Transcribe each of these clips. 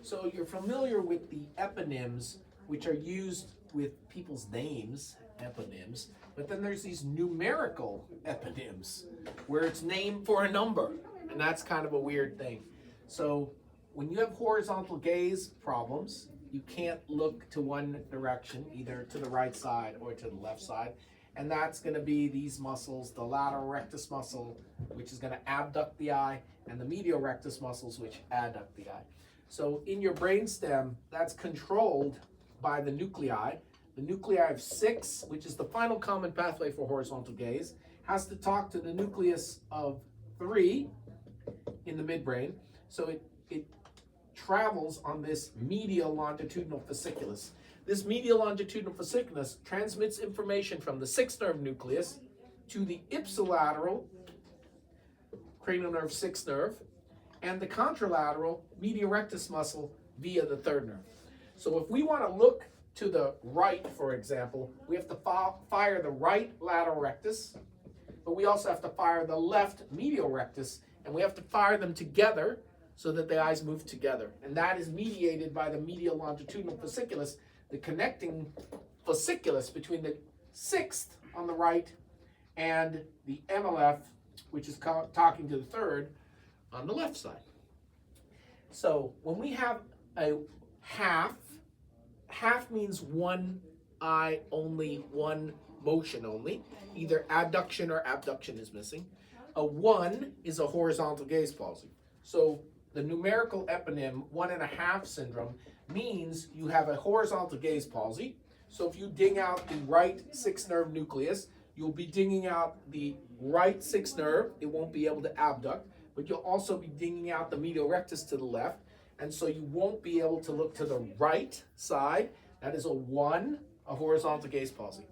So you're familiar with the eponyms, which are used with people's names, eponyms, but then there's these numerical eponyms, where it's named for a number, and that's kind of a weird thing. So when you have horizontal gaze problems, you can't look to one direction, either to the right side or to the left side, and that's going to be these muscles, the lateral rectus muscle, which is going to abduct the eye, and the medial rectus muscles, which adduct the eye. So in your brainstem, that's controlled by the nuclei. The nuclei of 6, which is the final common pathway for horizontal gaze, has to talk to the nucleus of 3 in the midbrain. So it travels on this medial longitudinal fasciculus. This medial longitudinal fasciculus transmits information from the 6th nerve nucleus to the ipsilateral cranial nerve 6th nerve and the contralateral medial rectus muscle via the 3rd nerve. So if we want to look to the right, for example, we have to fire the right lateral rectus, but we also have to fire the left medial rectus, and we have to fire them together so that the eyes move together. And that is mediated by the medial longitudinal fasciculus, the connecting fasciculus between the 6th on the right and the MLF, which is talking to the 3rd on the left side. So when we have a half means one eye only, one motion only. Either adduction or abduction is missing. A 1 is a horizontal gaze palsy. So the numerical eponym 1.5 syndrome means you have a horizontal gaze palsy. So if you ding out the right 6th nerve nucleus, you'll be dinging out the right 6th nerve. It won't be able to abduct, but you'll also be dinging out the medial rectus to the left. And so you won't be able to look to the right side. That is a 1, a horizontal gaze palsy.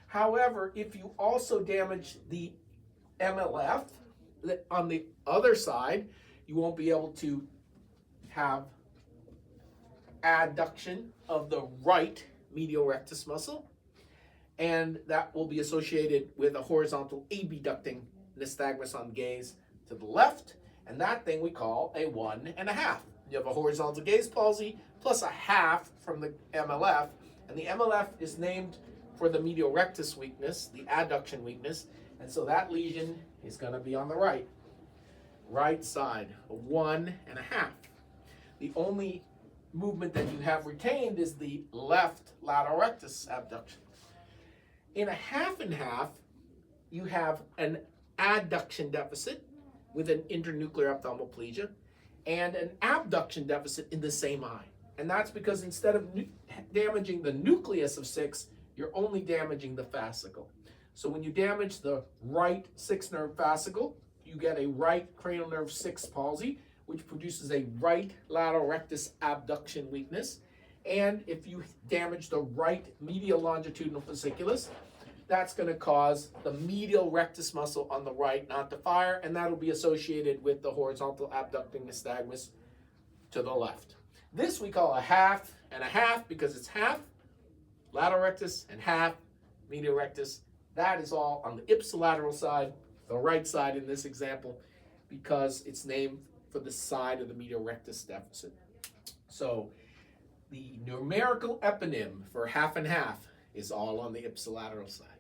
However, if you also damage the MLF on the other side, you won't be able to have adduction of the right medial rectus muscle, and that will be associated with a horizontal abducting nystagmus on gaze to the left, and that thing we call a 1.5. You have a horizontal gaze palsy plus a half from the MLF, and the MLF is named for the medial rectus weakness, the adduction weakness, and so that lesion is going to be on the right side, a 1.5. The only movement that you have retained is the left lateral rectus abduction. In a 1/2, you have an adduction deficit with an internuclear ophthalmoplegia and an abduction deficit in the same eye. And that's because instead of damaging the nucleus of 6, you're only damaging the fascicle. So when you damage the right 6th nerve fascicle, you get a right cranial nerve 6 palsy, which produces a right lateral rectus abduction weakness. And if you damage the right medial longitudinal fasciculus, that's going to cause the medial rectus muscle on the right not to fire, and that'll be associated with the horizontal abducting nystagmus to the left. This we call a 1/2 because it's half lateral rectus and half medial rectus. That is all on the ipsilateral side, the right side in this example, because it's named for the side of the medial rectus deficit. So the numerical eponym for 1/2 is all on the ipsilateral side.